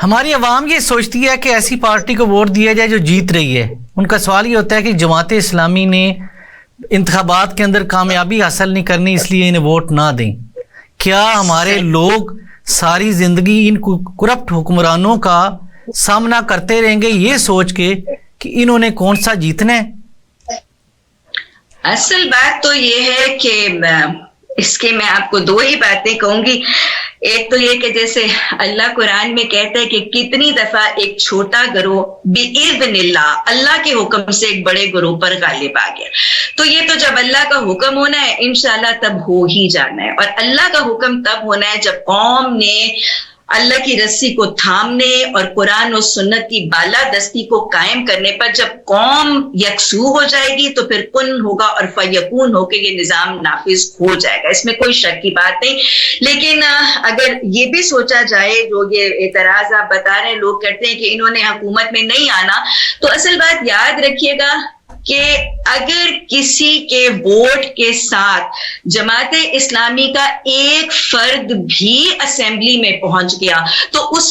ہماری عوام یہ سوچتی ہے کہ ایسی پارٹی کو ووٹ دیا جائے جو جیت رہی ہے. ان کا سوال یہ ہوتا ہے کہ جماعت اسلامی نے انتخابات کے اندر کامیابی حاصل نہیں کرنی اس لیے انہیں ووٹ نہ دیں. کیا ہمارے لوگ ساری زندگی ان کرپٹ حکمرانوں کا سامنا کرتے رہیں گے یہ سوچ کے کہ انہوں نے کون سا جیتنا ہے؟ اصل بات تو یہ ہے کہ اس کے میں آپ کو دو ہی باتیں کہوں گی. ایک تو یہ کہ جیسے اللہ قرآن میں کہتا ہے کہ کتنی دفعہ ایک چھوٹا گروہ بِإِذْنِ اللہ، اللہ کے حکم سے ایک بڑے گروہ پر غالب آ گیا. تو یہ تو جب اللہ کا حکم ہونا ہے انشاءاللہ تب ہو ہی جانا ہے. اور اللہ کا حکم تب ہونا ہے جب قوم نے اللہ کی رسی کو تھامنے اور قرآن و سنت کی بالادستی کو قائم کرنے پر جب قوم یکسو ہو جائے گی تو پھر کن ہوگا اور فیکون ہو کے یہ نظام نافذ ہو جائے گا. اس میں کوئی شک کی بات نہیں. لیکن اگر یہ بھی سوچا جائے جو یہ اعتراض آپ بتا رہے ہیں لوگ کرتے ہیں کہ انہوں نے حکومت میں نہیں آنا، تو اصل بات یاد رکھیے گا کہ اگر کسی کے ووٹ کے ساتھ جماعت اسلامی کا ایک فرد بھی اسمبلی میں پہنچ گیا تو اس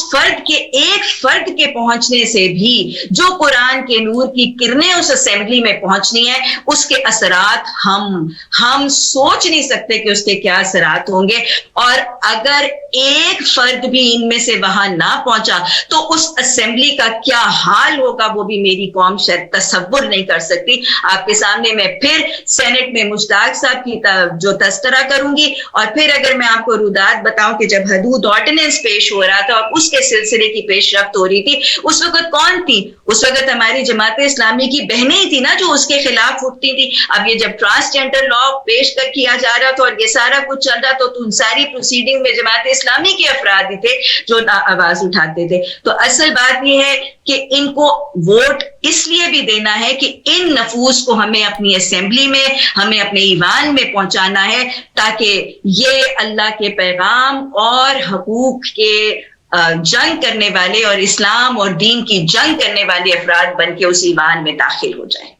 ایک فرد کے پہنچنے سے بھی جو قرآن کے نور کی کرنیں اس اسمبلی میں پہنچنی ہے اس کے اثرات ہم سوچ نہیں سکتے کہ اس کے کیا اثرات ہوں گے. اور اگر ایک فرد بھی ان میں سے وہاں نہ پہنچا تو اس اسمبلی کا کیا حال ہوگا وہ بھی میری قوم شاید تصور نہیں کر سکتی. آپ کے سامنے میں پھر سینٹ میں مشتاق صاحب کی جو تذکرہ کروں گی. اور پھر اگر میں آپ کو رودات بتاؤں کہ جب حدود آرڈیننس پیش ہو رہا تھا اور اس کے سلسلے کی پیش رفت ہو رہی تھی اس وقت کون تھی؟ اس وقت ہماری جماعت اسلامی کی بہنیں ہی تھی نا جو اس کے خلاف اٹھتی تھی. اب یہ جب ٹرانسجینڈر لا پیش کیا جا رہا تھا اور یہ سارا کچھ چل رہا تو ان ساری پروسیڈنگ میں جماعت اسلامی کے افراد ہی تھے جو آواز اٹھاتے تھے. تو اصل بات یہ ہے کہ ان کو ووٹ اس لیے بھی دینا ہے کہ ان نفوس کو ہمیں اپنی اسمبلی میں ہمیں اپنے ایوان میں پہنچانا ہے تاکہ یہ اللہ کے پیغام اور حقوق کے جنگ کرنے والے اور اسلام اور دین کی جنگ کرنے والے افراد بن کے اس ایوان میں داخل ہو جائیں.